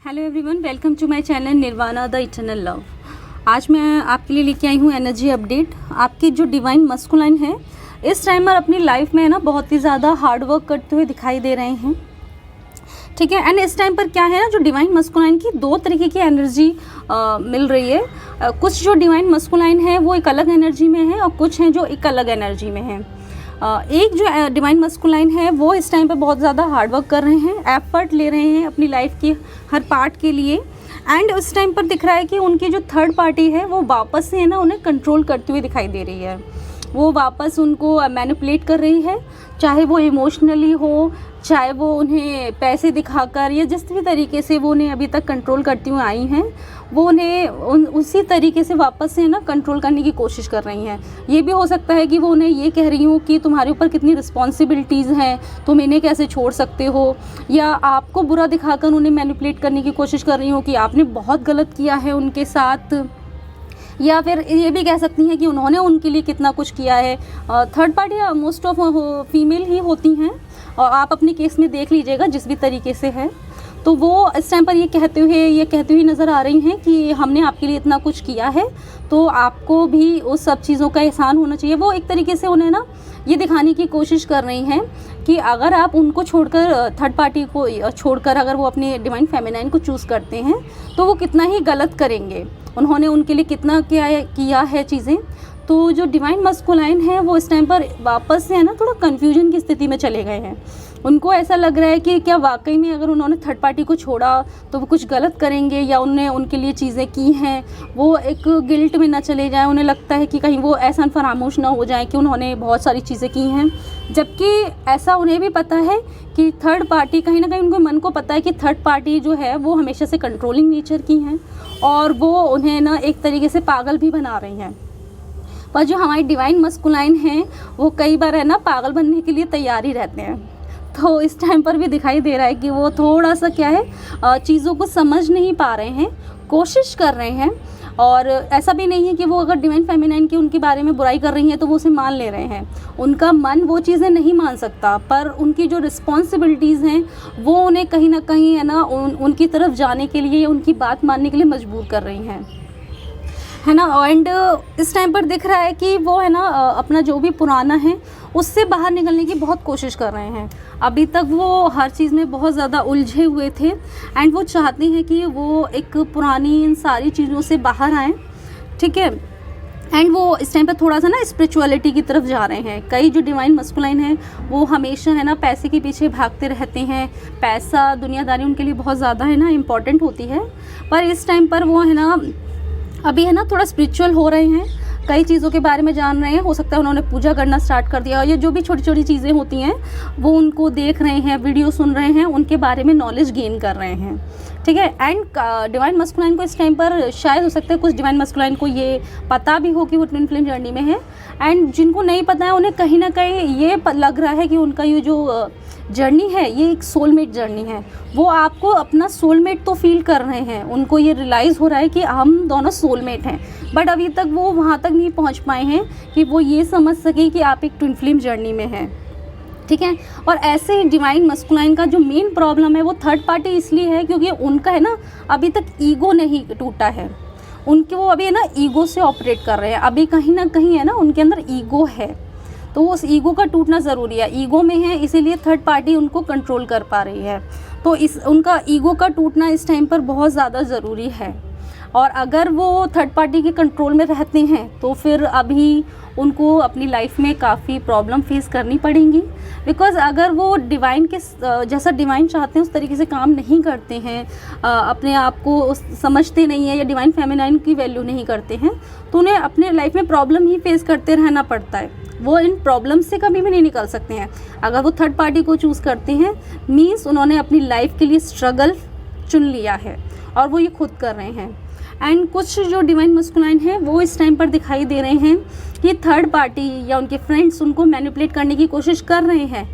Hello everyone, welcome to my channel Nirvana the eternal love. आज मैं आपके लिए लेके आई हूँ एनर्जी अपडेट। आपकी जो डिवाइन मस्कुलाइन है इस टाइम पर अपनी लाइफ में है ना बहुत ही ज़्यादा हार्ड वर्क करते हुए दिखाई दे रहे हैं। ठीक है, एंड इस टाइम पर क्या है ना, जो डिवाइन मस्कुलाइन की दो तरीके की एनर्जी मिल रही है। कुछ जो डिवाइन मस्कुलाइन है वो एक अलग एनर्जी में है और कुछ हैं जो एक अलग एनर्जी में है। एक जो डिवाइन मस्कुलाइन है वो इस टाइम पे बहुत ज़्यादा हार्ड वर्क कर रहे हैं, एफर्ट ले रहे हैं अपनी लाइफ के हर पार्ट के लिए। एंड उस टाइम पर दिख रहा है कि उनकी जो थर्ड पार्टी है वो वापस से है ना उन्हें कंट्रोल करते हुए दिखाई दे रही है। वो वापस उनको मैनिपुलेट कर रही है, चाहे वो इमोशनली हो, चाहे वो उन्हें पैसे दिखाकर, या जिस भी तरीके से वो उन्हें अभी तक कंट्रोल करती हुई आई हैं वो उन्हें उसी तरीके से वापस से ना कंट्रोल करने की कोशिश कर रही हैं। ये भी हो सकता है कि वो उन्हें ये कह रही हूँ कि तुम्हारे ऊपर कितनी रिस्पॉन्सिबिलिटीज़ हैं, तुम इन्हें कैसे छोड़ सकते हो, या आपको बुरा दिखाकर उन्हें मैनिपुलेट करने की कोशिश कर रही हूँ कि आपने बहुत गलत किया है उनके साथ, या फिर ये भी कह सकती हैं कि उन्होंने उनके लिए कितना कुछ किया है। Third party most of female ही होती हैं और आप अपने केस में देख लीजिएगा जिस भी तरीके से है, तो वो इस टाइम पर ये कहते हुए नज़र आ रही हैं कि हमने आपके लिए इतना कुछ किया है तो आपको भी उस सब चीज़ों का एहसान होना चाहिए। वो एक तरीके से उन्हें ना ये दिखाने की कोशिश कर रही हैं कि अगर आप उनको छोड़कर, थर्ड पार्टी को छोड़कर अगर वो अपने डिवाइन फेमिनाइन को चूज़ करते हैं तो वो कितना ही गलत करेंगे, उन्होंने उनके लिए कितना किया है चीज़ें। तो जो डिवाइन मस्कुलाइन है वो इस टाइम पर वापस से है ना थोड़ा कन्फ्यूजन की स्थिति में चले गए हैं। उनको ऐसा लग रहा है कि क्या वाकई में अगर उन्होंने थर्ड पार्टी को छोड़ा तो वो कुछ गलत करेंगे, या उन्होंने उनके लिए चीज़ें की हैं वो एक गिल्ट में ना चले जाएं। उन्हें लगता है कि कहीं वो ऐसा फरामोश ना हो जाए कि उन्होंने बहुत सारी चीज़ें की हैं, जबकि ऐसा उन्हें भी पता है कि थर्ड पार्टी, कहीं ना कहीं उनके मन को पता है कि थर्ड पार्टी जो है वो हमेशा से कंट्रोलिंग नेचर की हैं और वो उन्हें ना एक तरीके से पागल भी बना रही हैं। पर जो हमारी डिवाइन मस्कुलाइन हैं वो कई बार है ना पागल बनने के लिए तैयार ही रहते हैं। तो इस टाइम पर भी दिखाई दे रहा है कि वो थोड़ा सा क्या है, चीज़ों को समझ नहीं पा रहे हैं, कोशिश कर रहे हैं। और ऐसा भी नहीं है कि वो अगर डिवाइन फेमिनाइन की उनके बारे में बुराई कर रही हैं तो वो उसे मान ले रहे हैं। उनका मन वो चीज़ें नहीं मान सकता, पर उनकी जो रिस्पॉन्सिबिलिटीज़ हैं वो उन्हें कहीं ना कहीं है ना उनकी तरफ जाने के लिए या उनकी बात मानने के लिए मजबूर कर रही हैं, है ना। एंड इस टाइम पर दिख रहा है कि वो है ना अपना जो भी पुराना है उससे बाहर निकलने की बहुत कोशिश कर रहे हैं। अभी तक वो हर चीज़ में बहुत ज़्यादा उलझे हुए थे एंड वो चाहते हैं कि वो एक पुरानी इन सारी चीज़ों से बाहर आएँ। ठीक है, एंड वो इस टाइम पर थोड़ा सा ना स्पिरिचुअलिटी की तरफ जा रहे हैं। कई जो डिवाइन मस्कुलाइन है वो हमेशा है ना पैसे के पीछे भागते रहते हैं, पैसा, दुनियादारी उनके लिए बहुत ज़्यादा है ना इम्पॉर्टेंट होती है। पर इस टाइम पर वो है ना अभी है ना थोड़ा स्पिरिचुअल हो रहे हैं, कई चीज़ों के बारे में जान रहे हैं। हो सकता है उन्होंने पूजा करना स्टार्ट कर दिया, और ये जो भी छोटी छोटी चीज़ें होती हैं वो उनको देख रहे हैं, वीडियो सुन रहे हैं, उनके बारे में नॉलेज गेन कर रहे हैं। ठीक है, एंड डिवाइन मस्कुलाइन को इस टाइम पर शायद हो सकता है कुछ डिवाइन मस्कुलाइन को ये पता भी हो कि वो ट्विन फ्लेम जर्नी में है, एंड जिनको नहीं पता है उन्हें कहीं ना कहीं ये लग रहा है कि उनका ये जो जर्नी है ये एक सोलमेट जर्नी है। वो आपको अपना सोलमेट तो फील कर रहे हैं, उनको ये रियलाइज़ हो रहा है कि हम दोनों सोलमेट हैं, बट अभी तक वो वहाँ तक नहीं पहुँच पाए हैं कि वो ये समझ सके कि आप एक ट्विन फ्लेम जर्नी में हैं। ठीक है, और ऐसे डिवाइन मस्कुलाइन का जो मेन प्रॉब्लम है वो थर्ड पार्टी इसलिए है क्योंकि उनका है ना अभी तक ईगो नहीं टूटा है। उनके वो अभी है ना ईगो से ऑपरेट कर रहे हैं, अभी कहीं ना कहीं है ना उनके अंदर ईगो है, तो उस ईगो का टूटना ज़रूरी है। ईगो में है इसीलिए थर्ड पार्टी उनको कंट्रोल कर पा रही है, तो इस उनका ईगो का टूटना इस टाइम पर बहुत ज़्यादा ज़रूरी है। और अगर वो थर्ड पार्टी के कंट्रोल में रहते हैं तो फिर अभी उनको अपनी लाइफ में काफ़ी प्रॉब्लम फेस करनी पड़ेंगी, बिकॉज़ अगर वो डिवाइन के जैसा डिवाइन चाहते हैं उस तरीके से काम नहीं करते हैं, अपने आप को समझते नहीं है या डिवाइन फेमिनाइन की वैल्यू नहीं करते हैं, तो उन्हें अपने लाइफ में प्रॉब्लम ही फेस करते रहना पड़ता है। वो इन प्रॉब्लम से कभी भी नहीं निकल सकते हैं। अगर वो थर्ड पार्टी को चूज़ करते हैं मीन्स उन्होंने अपनी लाइफ के लिए स्ट्रगल चुन लिया है और वो ये खुद कर रहे हैं। एंड कुछ जो डिवाइन मस्कुलाइन है वो इस टाइम पर दिखाई दे रहे हैं कि थर्ड पार्टी या उनके फ्रेंड्स उनको मैनिपुलेट करने की कोशिश कर रहे हैं,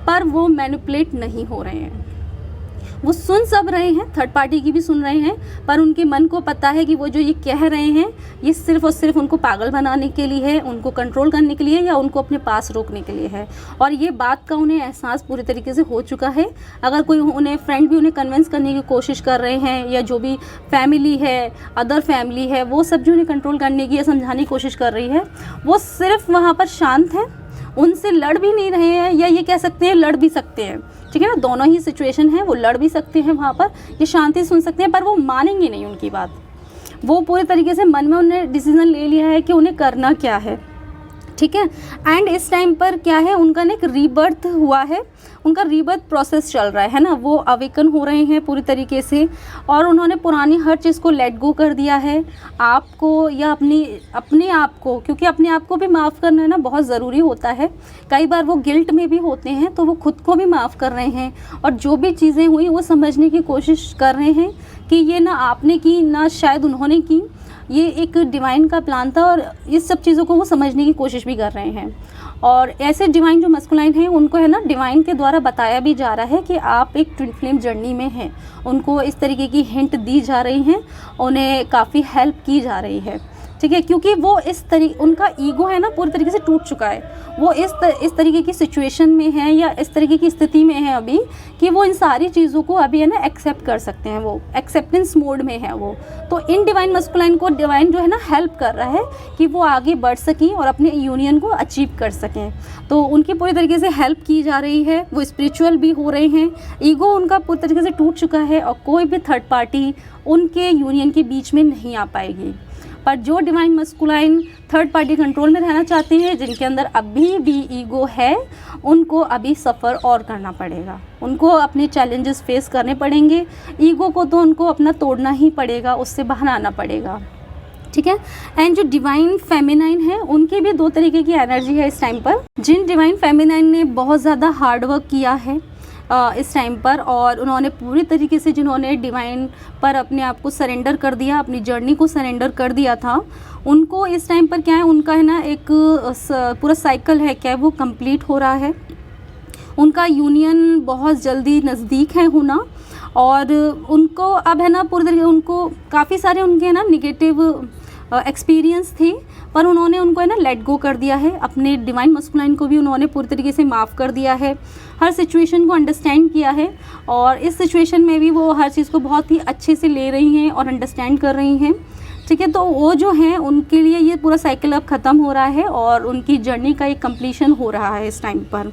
पर वो मैनिपुलेट नहीं हो रहे हैं। वो सुन सब रहे हैं, थर्ड पार्टी की भी सुन रहे हैं, पर उनके मन को पता है कि वो जो ये कह रहे हैं ये सिर्फ़ और सिर्फ उनको पागल बनाने के लिए है, उनको कंट्रोल करने के लिए या उनको अपने पास रोकने के लिए है। और ये बात का उन्हें एहसास पूरी तरीके से हो चुका है। अगर कोई उन्हें फ्रेंड भी उन्हें कन्विंस करने की कोशिश कर रहे हैं या जो भी फैमिली है, अदर फैमिली है, वो सब जो उन्हें कंट्रोल करने की या समझाने की कोशिश कर रही है, वो सिर्फ वहाँ पर शांत है, उनसे लड़ भी नहीं रहे हैं, या ये कह सकते हैं लड़ भी सकते हैं। ठीक है ना, दोनों ही सिचुएशन है, वो लड़ भी सकते हैं वहाँ पर, ये शांति सुन सकते हैं, पर वो मानेंगे नहीं उनकी बात। वो पूरे तरीके से मन में उन्हें डिसीजन ले लिया है कि उन्हें करना क्या है। ठीक है, एंड इस टाइम पर क्या है, उनका ना एक रीबर्थ हुआ है, उनका रीबर्थ प्रोसेस चल रहा है ना, वो अवेकन हो रहे हैं पूरी तरीके से, और उन्होंने पुरानी हर चीज़ को लेट गो कर दिया है, आपको या अपने आप को, क्योंकि अपने आप को भी माफ़ करना ना बहुत ज़रूरी होता है। कई बार वो गिल्ट में भी होते हैं, तो वो खुद को भी माफ़ कर रहे हैं, और जो भी चीज़ें हुई वो समझने की कोशिश कर रहे हैं कि ये ना आपने की, ना शायद उन्होंने की, ये एक डिवाइन का प्लान था, और इस सब चीज़ों को वो समझने की कोशिश भी कर रहे हैं। और ऐसे डिवाइन जो मस्कुलाइन हैं, उनको है ना डिवाइन के द्वारा बताया भी जा रहा है कि आप एक ट्विन फ्लेम जर्नी में हैं। उनको इस तरीके की हिंट दी जा रही हैं, उन्हें काफ़ी हेल्प की जा रही है। ठीक है, क्योंकि वो उनका ईगो है ना पूरी तरीके से टूट चुका है। वो इस तरीके की सिचुएशन में है या इस तरीके की स्थिति में है अभी कि वो इन सारी चीज़ों को अभी है ना एक्सेप्ट कर सकते हैं, वो एक्सेप्टेंस मोड में है वो। तो इन डिवाइन मस्कुलाइन को डिवाइन जो है ना हेल्प कर रहा है कि वो आगे बढ़ सकें और अपने यूनियन को अचीव कर सकें। तो उनकी पूरी तरीके से हेल्प की जा रही है, वो स्पिरिचुअल भी हो रहे हैं, ईगो उनका पूरी तरीके से टूट चुका है, और कोई भी थर्ड पार्टी उनके यूनियन के बीच में नहीं आ पाएगी। पर जो divine masculine third party control में रहना चाहते हैं, जिनके अंदर अभी भी ईगो है, उनको अभी सफ़र और करना पड़ेगा, उनको अपने चैलेंजेस फेस करने पड़ेंगे। ईगो को तो उनको अपना तोड़ना ही पड़ेगा, उससे बाहर आना पड़ेगा। ठीक है, एंड जो डिवाइन फेमिनाइन है, उनके भी दो तरीके की एनर्जी है इस टाइम पर। जिन डिवाइन फेमिनाइन ने बहुत ज़्यादा हार्ड वर्क किया है इस टाइम पर, और उन्होंने पूरी तरीके से, जिन्होंने डिवाइन पर अपने आप को सरेंडर कर दिया, अपनी जर्नी को सरेंडर कर दिया था, उनको इस टाइम पर क्या है, उनका है ना एक पूरा साइकिल है क्या है, वो कंप्लीट हो रहा है। उनका यूनियन बहुत जल्दी नज़दीक है होना, और उनको अब है ना पूरी तरीके, उनको काफ़ी सारे उनके है ना निगेटिव एक्सपीरियंस थे, पर उन्होंने उनको है ना लेट गो कर दिया है। अपने डिवाइन मस्कुलाइन को भी उन्होंने पूरी तरीके से माफ़ कर दिया है, हर सिचुएशन को अंडरस्टैंड किया है, और इस सिचुएशन में भी वो हर चीज़ को बहुत ही अच्छे से ले रही हैं और अंडरस्टैंड कर रही हैं। ठीक है, तो वो जो हैं उनके लिए ये पूरा साइकिल अब ख़त्म हो रहा है, और उनकी जर्नी का एक कंप्लीशन हो रहा है इस टाइम पर।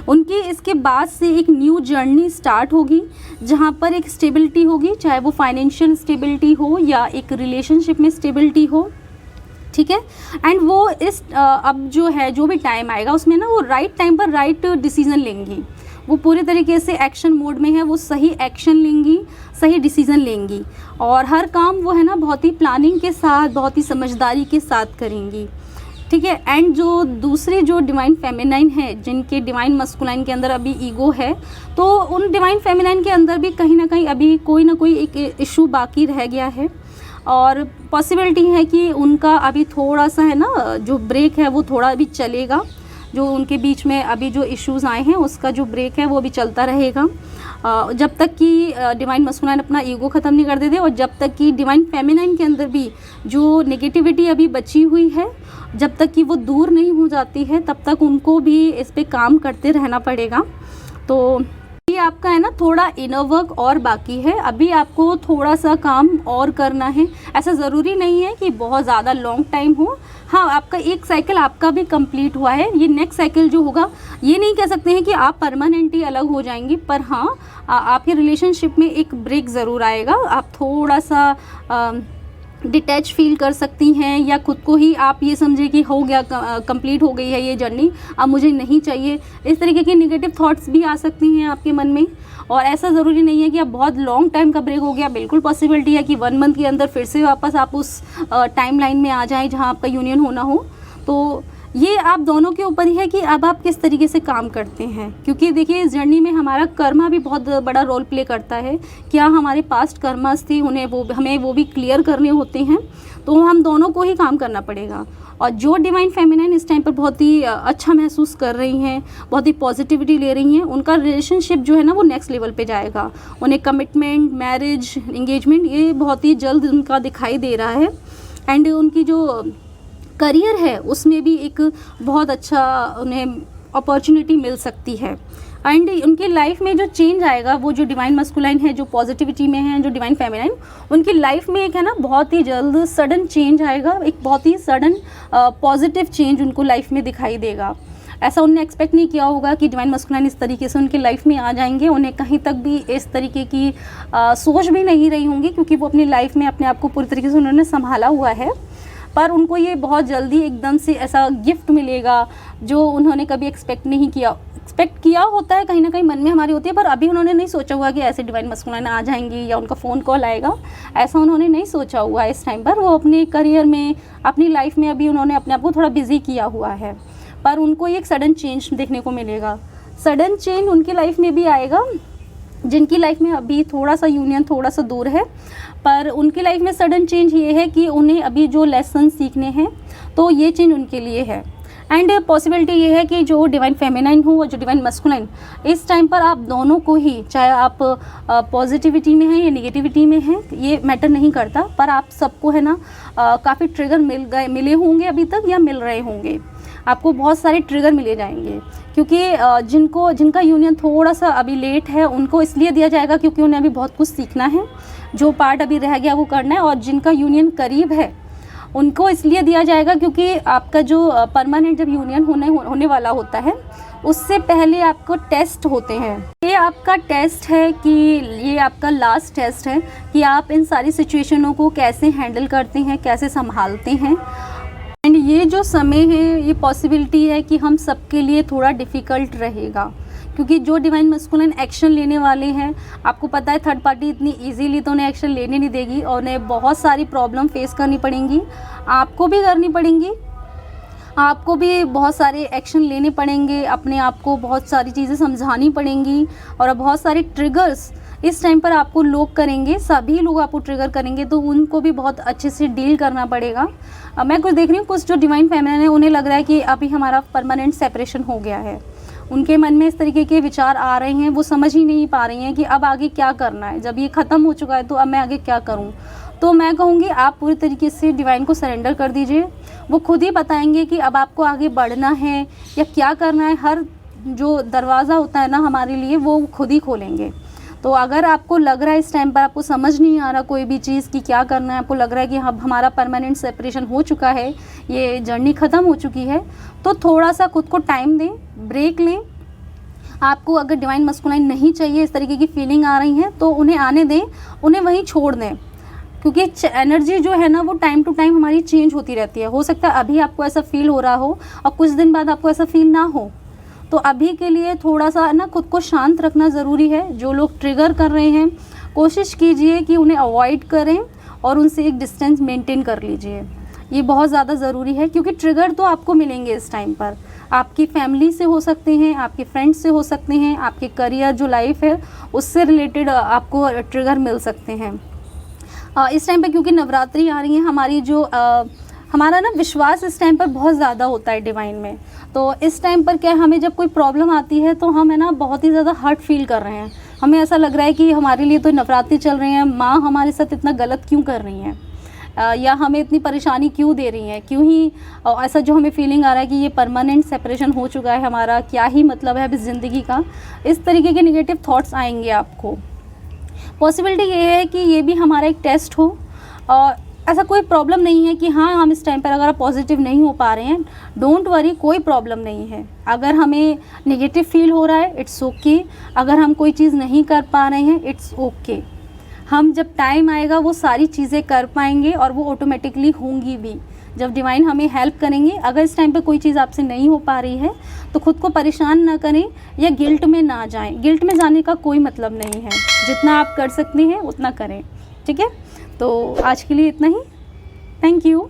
उनकी इसके बाद से एक न्यू जर्नी स्टार्ट होगी, जहाँ पर एक स्टेबिलिटी होगी, चाहे वो फाइनेंशियल स्टेबिलिटी हो या एक रिलेशनशिप में स्टेबिलिटी हो। ठीक है, एंड वो अब जो है, जो भी टाइम आएगा उसमें ना वो राइट टाइम पर राइट डिसीज़न लेंगी। वो पूरे तरीके से एक्शन मोड में है, वो सही एक्शन लेंगी, सही डिसीज़न लेंगी, और हर काम वो है ना बहुत ही प्लानिंग के साथ, बहुत ही समझदारी के साथ करेंगी। ठीक है, एंड जो दूसरे जो डिवाइन फेमिनाइन है, जिनके डिवाइन मस्कुलाइन के अंदर अभी ईगो है, तो उन डिवाइन फेमिनाइन के अंदर भी कहीं ना कहीं अभी कोई ना कोई एक इशू बाकी रह गया है, और पॉसिबिलिटी है कि उनका अभी थोड़ा सा है ना जो ब्रेक है वो थोड़ा अभी चलेगा। जो उनके बीच में अभी जो इश्यूज़ आए हैं उसका जो ब्रेक है वो भी चलता रहेगा, जब तक कि डिवाइन मस्कुलाइन अपना ईगो ख़त्म नहीं कर देते, और जब तक कि डिवाइन फेमिनाइन के अंदर भी जो नेगेटिविटी अभी बची हुई है, जब तक कि वो दूर नहीं हो जाती है, तब तक उनको भी इस पे काम करते रहना पड़ेगा। तो ये आपका है ना थोड़ा इनर वर्क और बाकी है, अभी आपको थोड़ा सा काम और करना है। ऐसा ज़रूरी नहीं है कि बहुत ज़्यादा लॉन्ग टाइम हो। हाँ, आपका एक साइकिल आपका भी कंप्लीट हुआ है, ये नेक्स्ट साइकिल जो होगा, ये नहीं कह सकते हैं कि आप परमानेंटली अलग हो जाएंगी, पर हाँ आपके रिलेशनशिप में एक ब्रेक ज़रूर आएगा। आप थोड़ा सा डिटैच फील कर सकती हैं, या खुद को ही आप ये समझे कि हो गया, कंप्लीट हो गई है ये जर्नी, अब मुझे नहीं चाहिए। इस तरीके के नेगेटिव थॉट्स भी आ सकती हैं आपके मन में, और ऐसा ज़रूरी नहीं है कि अब बहुत लॉन्ग टाइम का ब्रेक हो गया। बिल्कुल पॉसिबिलिटी है कि 1 मंथ के अंदर फिर से वापस आप उस टाइम लाइन में आ जाएं जहां आपका यूनियन होना हो। तो ये आप दोनों के ऊपर ही है कि अब आप किस तरीके से काम करते हैं, क्योंकि देखिए इस जर्नी में हमारा कर्मा भी बहुत बड़ा रोल प्ले करता है। क्या हमारे पास्ट कर्मास थे, हमें वो भी क्लियर करने होते हैं, तो हम दोनों को ही काम करना पड़ेगा। और जो डिवाइन फेमिनाइन इस टाइम पर बहुत ही अच्छा महसूस कर रही हैं, बहुत ही पॉजिटिविटी ले रही हैं, उनका रिलेशनशिप जो है ना वो नेक्स्ट लेवल पे जाएगा। उन्हें कमिटमेंट, मैरिज, एंगेजमेंट ये बहुत ही जल्द उनका दिखाई दे रहा है। एंड उनकी जो करियर है उसमें भी एक बहुत अच्छा उन्हें अपॉर्चुनिटी मिल सकती है। एंड उनकी लाइफ में जो चेंज आएगा, वो जो डिवाइन मस्कुलाइन है, जो पॉजिटिविटी में है, जो डिवाइन फेमिनाइन, उनकी लाइफ में एक है ना बहुत ही जल्द सडन चेंज आएगा, एक बहुत ही सडन पॉजिटिव चेंज उनको लाइफ में दिखाई देगा। ऐसा उन्होंने एक्सपेक्ट नहीं किया होगा कि डिवाइन मस्कुलाइन इस तरीके से उनकी लाइफ में आ जाएंगे। उन्हें कहीं तक भी इस तरीके की सोच भी नहीं रही होंगी, क्योंकि वो अपनी लाइफ में अपने आप को पूरी तरीके से उन्होंने संभाला हुआ है। पर उनको ये बहुत जल्दी एकदम से ऐसा गिफ्ट मिलेगा जो उन्होंने कभी एक्सपेक्ट नहीं किया। एक्सपेक्ट किया होता है, कहीं ना कहीं मन में हमारी होती है, पर अभी उन्होंने नहीं सोचा हुआ कि ऐसे डिवाइन मस्कुलाइन आ जाएंगी या उनका फ़ोन कॉल आएगा, ऐसा उन्होंने नहीं सोचा हुआ है इस टाइम पर। वो अपने करियर में, अपनी लाइफ में अभी उन्होंने अपने आप को थोड़ा बिजी किया हुआ है, पर उनको एक सडन चेंज देखने को मिलेगा। सडन चेंज उनकी लाइफ में भी आएगा जिनकी लाइफ में अभी थोड़ा सा यूनियन थोड़ा सा दूर है, पर उनकी लाइफ में सडन चेंज ये है कि उन्हें अभी जो लेसन सीखने हैं तो ये चेंज उनके लिए है। एंड पॉसिबिलिटी ये है कि जो डिवाइन फेमिनाइन हो और जो डिवाइन मस्कुलाइन, इस टाइम पर आप दोनों को ही, चाहे आप पॉजिटिविटी में हैं या नेगेटिविटी में हैं, ये मैटर नहीं करता, पर आप सबको है ना काफ़ी ट्रिगर मिले होंगे अभी तक या मिल रहे होंगे। आपको बहुत सारे ट्रिगर मिले जाएंगे, क्योंकि जिनका यूनियन थोड़ा सा अभी लेट है उनको इसलिए दिया जाएगा क्योंकि उन्हें अभी बहुत कुछ सीखना है, जो पार्ट अभी रह गया वो करना है। और जिनका यूनियन करीब है उनको इसलिए दिया जाएगा क्योंकि आपका जो परमानेंट जब यूनियन होने वाला होता है उससे पहले आपको टेस्ट होते हैं। ये आपका टेस्ट है कि ये आपका लास्ट टेस्ट है कि आप इन सारी सिचुएशनों को कैसे हैंडल करते हैं, कैसे संभालते हैं। एंड ये जो समय है, ये पॉसिबिलिटी है कि हम सबके लिए थोड़ा डिफ़िकल्ट रहेगा, क्योंकि जो डिवाइन मस्कुलाइन एक्शन लेने वाले हैं, आपको पता है थर्ड पार्टी इतनी इजीली तो उन्हें एक्शन लेने नहीं देगी और उन्हें बहुत सारी प्रॉब्लम फेस करनी पड़ेंगी, आपको भी करनी पड़ेंगी, आपको भी बहुत सारे एक्शन लेने पड़ेंगे, अपने आप को बहुत सारी चीज़ें समझानी पड़ेंगी और बहुत सारे ट्रिगर्स इस टाइम पर आपको लोग करेंगे, सभी लोग आपको ट्रिगर करेंगे, तो उनको भी बहुत अच्छे से डील करना पड़ेगा। मैं कुछ देख रही हूँ, कुछ जो डिवाइन फेमिनाइन है उन्हें लग रहा है कि अभी हमारा परमानेंट सेपरेशन हो गया है। उनके मन में इस तरीके के विचार आ रहे हैं, वो समझ ही नहीं पा रही हैं कि अब आगे क्या करना है। जब ये ख़त्म हो चुका है तो अब मैं आगे क्या करूँ। तो मैं कहूँगी आप पूरी तरीके से डिवाइन को सरेंडर कर दीजिए, वो खुद ही बताएंगे कि अब आपको आगे बढ़ना है या क्या करना है। हर जो दरवाज़ा होता है ना हमारे लिए, वो खुद ही खोलेंगे। तो अगर आपको लग रहा है इस टाइम पर आपको समझ नहीं आ रहा कोई भी चीज़ कि क्या करना है, आपको लग रहा है कि अब हमारा परमानेंट सेपरेशन हो चुका है, ये जर्नी ख़त्म हो चुकी है, तो थोड़ा सा खुद को टाइम दें, ब्रेक लें। आपको अगर डिवाइन मस्कुलाइन नहीं चाहिए, इस तरीके की फीलिंग आ रही है, तो उन्हें आने दें, उन्हें वहीं छोड़ दें, क्योंकि एनर्जी जो है ना वो टाइम टू टाइम हमारी चेंज होती रहती है। हो सकता है अभी आपको ऐसा फील हो रहा हो और कुछ दिन बाद आपको ऐसा फील ना हो, तो अभी के लिए थोड़ा सा ना खुद को शांत रखना ज़रूरी है। जो लोग ट्रिगर कर रहे हैं, कोशिश कीजिए कि उन्हें अवॉइड करें और उनसे एक डिस्टेंस मेंटेन कर लीजिए, ये बहुत ज़्यादा ज़रूरी है, क्योंकि ट्रिगर तो आपको मिलेंगे इस टाइम पर। आपकी फैमिली से हो सकते हैं, आपके फ्रेंड्स से हो सकते हैं, आपके करियर जो लाइफ है उससे रिलेटेड आपको ट्रिगर मिल सकते हैं इस टाइम पे, क्योंकि नवरात्रि आ रही है। हमारी जो हमारा ना विश्वास इस टाइम पर बहुत ज़्यादा होता है डिवाइन में। तो इस टाइम पर क्या, हमें जब कोई प्रॉब्लम आती है तो हम है ना बहुत ही ज़्यादा हर्ट फील कर रहे हैं। हमें ऐसा लग रहा है कि हमारे लिए तो नवरात्रि चल रहे हैं, माँ हमारे साथ इतना गलत क्यों कर रही हैं, या हमें इतनी परेशानी क्यों दे रही हैं, क्यों ही ऐसा जो हमें फीलिंग आ रहा है कि ये परमानेंट सेपरेशन हो चुका है हमारा, क्या ही मतलब है अब इस ज़िंदगी का। इस तरीके के नेगेटिव थॉट्स आएंगे आपको। पॉसिबिलिटी ये है कि ये भी हमारा एक टेस्ट हो, और ऐसा कोई प्रॉब्लम नहीं है कि हाँ हम इस टाइम पर अगर आप पॉजिटिव नहीं हो पा रहे हैं, डोंट वरी, कोई प्रॉब्लम नहीं है। अगर हमें नेगेटिव फील हो रहा है, इट्स ओके। अगर हम कोई चीज़ नहीं कर पा रहे हैं, इट्स ओके। हम जब टाइम आएगा वो सारी चीज़ें कर पाएंगे और वो ऑटोमेटिकली होंगी भी, जब डिवाइन हमें हेल्प करेंगे। अगर इस टाइम पे कोई चीज़ आपसे नहीं हो पा रही है तो खुद को परेशान ना करें या गिल्ट में ना जाएं। गिल्ट में जाने का कोई मतलब नहीं है, जितना आप कर सकते हैं उतना करें, ठीक है। तो आज के लिए इतना ही, थैंक यू।